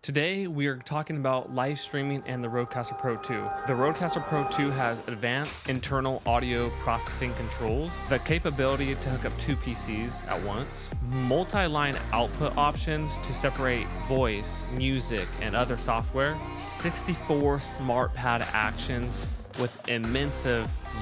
Today we are talking about live streaming and the Rodecaster Pro 2. The Rodecaster Pro 2 has advanced internal audio processing controls, the capability to hook up two PCs at once, multi-line output options to separate voice, music, and other software, 64 smart pad actions with immense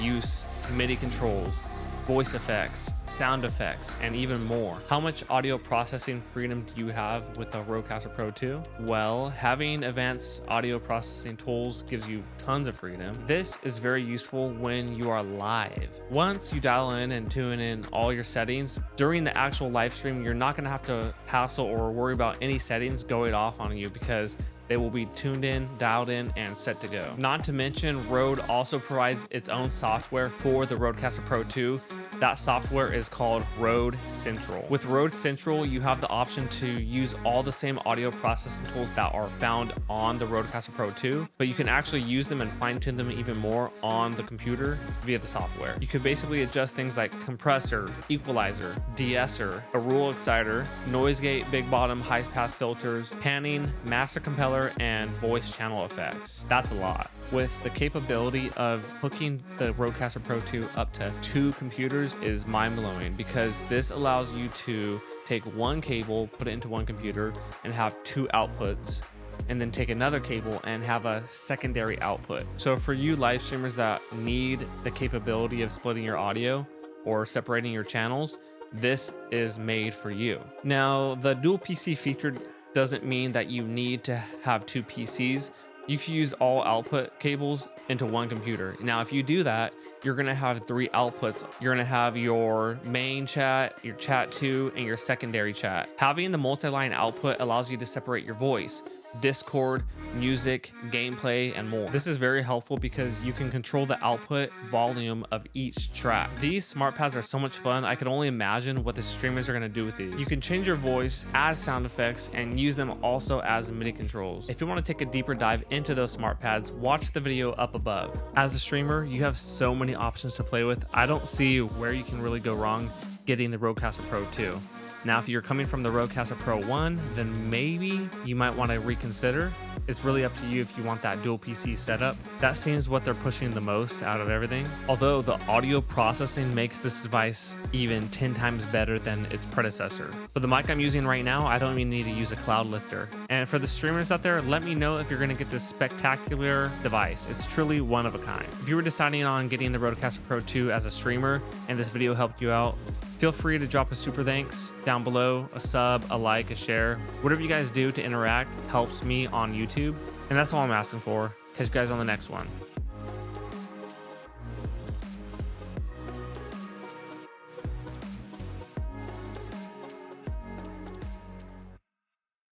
use MIDI controls, voice effects, sound effects, and even more. How much audio processing freedom do you have with the Rodecaster Pro 2? Well, having advanced audio processing tools gives you tons of freedom. This is very useful when you are live. Once you dial in and tune in all your settings, during the actual live stream, you're not gonna have to hassle or worry about any settings going off on you because they will be tuned in, dialed in, and set to go. Not to mention, Rode also provides its own software for the Rodecaster Pro 2. That software is called Rode Central. With Rode Central, you have the option to use all the same audio processing tools that are found on the Rodecaster Pro 2, but you can actually use them and fine-tune them even more on the computer via the software. You can basically adjust things like compressor, equalizer, de-esser, a rule exciter, noise gate, big bottom, high pass filters, panning, master compeller, and voice channel effects. That's a lot. With the capability of hooking the Rodecaster Pro 2 up to two computers is mind-blowing, because this allows you to take one cable, put it into one computer, and have two outputs, and then take another cable and have a secondary output. So for you live streamers that need the capability of splitting your audio or separating your channels, this is made for you. Now, the dual PC feature doesn't mean that you need to have two PCs. You can use all output cables into one computer. Now, if you do that, you're gonna have three outputs. You're gonna have your main chat, your chat 2, and your secondary chat. Having the multi-line output allows you to separate your voice, Discord, music, gameplay, and more. This is very helpful because you can control the output volume of each track. These smart pads are so much fun. I can only imagine what the streamers are gonna do with these. You can change your voice, add sound effects, and use them also as MIDI controls. If you want to take a deeper dive into those smart pads, watch the video up above. As a streamer, you have so many options to play with. I don't see where you can really go wrong getting the Rodecaster Pro 2. Now, if you're coming from the Rodecaster Pro 1, then maybe you might want to reconsider. It's really up to you if you want that dual PC setup. That seems what they're pushing the most out of everything. Although the audio processing makes this device even 10 times better than its predecessor. For the mic I'm using right now, I don't even need to use a cloud lifter. And for the streamers out there, let me know if you're going to get this spectacular device. It's truly one of a kind. If you were deciding on getting the Rodecaster Pro 2 as a streamer and this video helped you out, feel free to drop a super thanks down below, a sub, a like, a share. Whatever you guys do to interact helps me on YouTube. And that's all I'm asking for. Catch you guys on the next one.